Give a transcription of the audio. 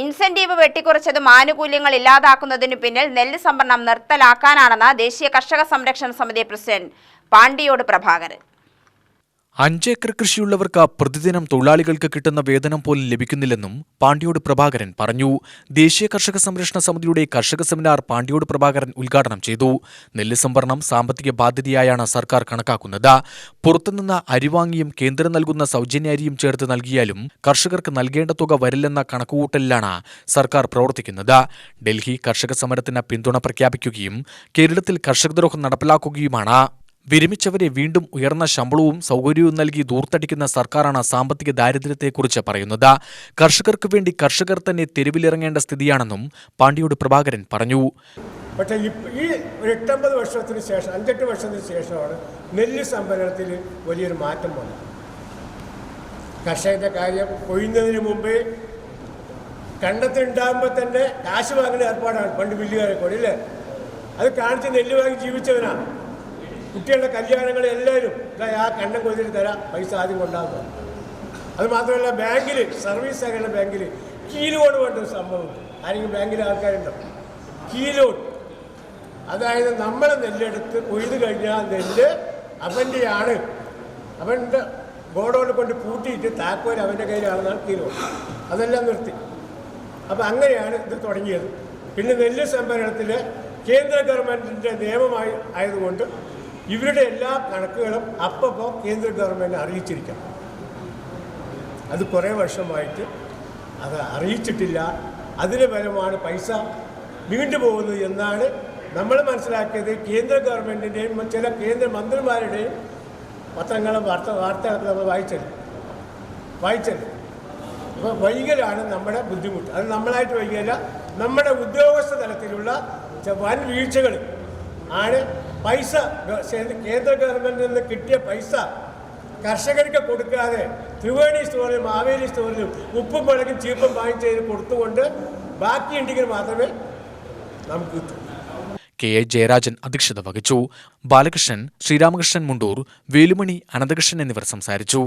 Incentive വെട്ടിക്കുറച്ചതും ആനുകൂല്യങ്ങൾ ഇല്ലാതാക്കുന്നതിനു പിന്നിൽ നെല്ല് സംഭരണം നിർത്തലാക്കാനാണെന്ന് ദേശീയ കർഷക സംരക്ഷണ സമിതി പ്രസിഡന്റ് പാണ്ടിയോട് പ്രഭാകരൻ. 5 ഏക്കർ കൃഷിയുള്ളവർക്ക് പ്രതിദിനം തൊഴിലാളികൾക്ക് കിട്ടുന്ന വേതനം പോലും ലഭിക്കുന്നില്ലെന്നും പാണ്ടിയോട് പ്രഭാകരൻ പറഞ്ഞു. ദേശീയ കർഷക സംരക്ഷണ സമിതിയുടെ കർഷക സെമിനാർ പാണ്ടിയോട് പ്രഭാകരൻ ഉദ്ഘാടനം ചെയ്തു. നെല്ല് സംഭരണം സാമ്പത്തിക ബാധ്യതയായാണ് സർക്കാർ കണക്കാക്കുന്നത്. പുറത്തുനിന്ന് അരി വാങ്ങിയും കേന്ദ്രം നൽകുന്ന സൗജന്യ അരിയും ചേർത്ത് നൽകിയാലും കർഷകർക്ക് നൽകേണ്ട തുക വരില്ലെന്ന കണക്കുകൂട്ടലിലാണ് സർക്കാർ പ്രവർത്തിക്കുന്നത്. ഡൽഹി കർഷക സമരത്തിന് പിന്തുണ പ്രഖ്യാപിക്കുകയും കേരളത്തിൽ കർഷകദ്രോഹം നടപ്പിലാക്കുകയുമാണ്. വിരമിച്ചവരെ വീണ്ടും ഉയർന്ന ശമ്പളവും സൗകര്യവും നൽകി ദൂർത്തടിക്കുന്ന സർക്കാരാണ് സാമ്പത്തിക ദാരിദ്ര്യത്തെക്കുറിച്ച് പറയുന്നത്. കർഷകർക്ക് വേണ്ടി കർഷകർ തന്നെ തെരുവിലിറങ്ങേണ്ട സ്ഥിതിയാണെന്നും പാണ്ടിയോട് പ്രഭാകരൻ പറഞ്ഞു. പക്ഷേ ഈ 8-9 വർഷത്തിന് ശേഷം 5-8 വർഷത്തിന് ശേഷമാണ് നെല്ല് സംഭരണത്തിൽ വലിയൊരു മാറ്റം വന്നത്. കർഷകന്റെ കാര്യം കൊയ്യുന്നതിന് മുമ്പേ കണ്ടത്തുണ്ടാകുമ്പോൾ തന്നെ കാശ് വാങ്ങുന്ന ഏർപ്പാടാണ് പണ്ട് ബില്ലുകാരെ കൂടെ അല്ലേ. അത് കാണിച്ച് നെല്ല് വാങ്ങി ജീവിച്ചവനാണ്. കുട്ടികളുടെ കല്യാണങ്ങൾ എല്ലാവരും ആ കണ്ടം കൊയ്തിട്ട് തരാം, പൈസ ആദ്യം കൊണ്ടാകുക. അത് മാത്രമല്ല ബാങ്കിൽ സർവീസ് സഹകരണ ബാങ്കിൽ കീലോട് വേണ്ട ഒരു സംഭവം. ആരെങ്കിലും ബാങ്കിലെ ആൾക്കാരുണ്ടോ? കീലോട്, അതായത് നമ്മളെ നെല്ലെടുത്ത് കൊയ്ത് കഴിഞ്ഞാൽ നെല്ല് അവൻ്റെയാണ്, അവൻ്റെ ഗോഡൗണിൽ കൊണ്ട് പൂട്ടിയിട്ട് താക്കോൽ അവൻ്റെ കയ്യിലാണെന്നാണ് കീലോട്. അതെല്ലാം നിർത്തി. അപ്പം അങ്ങനെയാണ് ഇത് തുടങ്ങിയത്. പിന്നെ നെല്ല് സംഭരണത്തിൽ കേന്ദ്ര ഗവൺമെൻറ്റിൻ്റെ നിയമമായി ആയതുകൊണ്ട് ഇവരുടെ എല്ലാ കണക്കുകളും അപ്പോൾ കേന്ദ്ര ഗവൺമെൻറ് അറിയിച്ചിരിക്കണം. അത് കുറേ വർഷമായിട്ട് അത് അറിയിച്ചിട്ടില്ല. അതിന് ഫലമാണ് പൈസ നീണ്ടുപോകുന്നത് എന്നാണ് നമ്മൾ മനസ്സിലാക്കിയത്. കേന്ദ്ര ഗവൺമെൻറ്റിൻ്റെയും ചില കേന്ദ്ര മന്ത്രിമാരുടെയും പത്രങ്ങളും വാർത്തകളൊക്കെ നമ്മൾ വായിച്ചത്. അപ്പോൾ വൈകലാണ് നമ്മുടെ ബുദ്ധിമുട്ട്. അത് നമ്മളായിട്ട് വൈകിയല്ല, നമ്മുടെ ഉദ്യോഗസ്ഥ തലത്തിലുള്ള വൻ വീഴ്ചകൾ ആണ്. പൈസ കേന്ദ്ര ഗവൺമെൻറ്റിൽ നിന്ന് കിട്ടിയ പൈസ കർഷകർക്ക് കൊടുക്കാതെ ത്രിവേണി സ്റ്റോറിലും മാവേലി സ്റ്റോറിലും ഉപ്പും മുളകും ചീപ്പും വാങ്ങിച്ച് കൊടുത്തുകൊണ്ട് ബാക്കിയുണ്ടെങ്കിൽ മാത്രമേ നമുക്ക് കിട്ടൂ. കെ എ ജയരാജൻ അധ്യക്ഷത വഹിച്ചു. ബാലകൃഷ്ണൻ, ശ്രീരാമകൃഷ്ണൻ മുണ്ടൂർ, വേലുമണി, അനന്തകൃഷ്ണൻ എന്നിവർ സംസാരിച്ചു.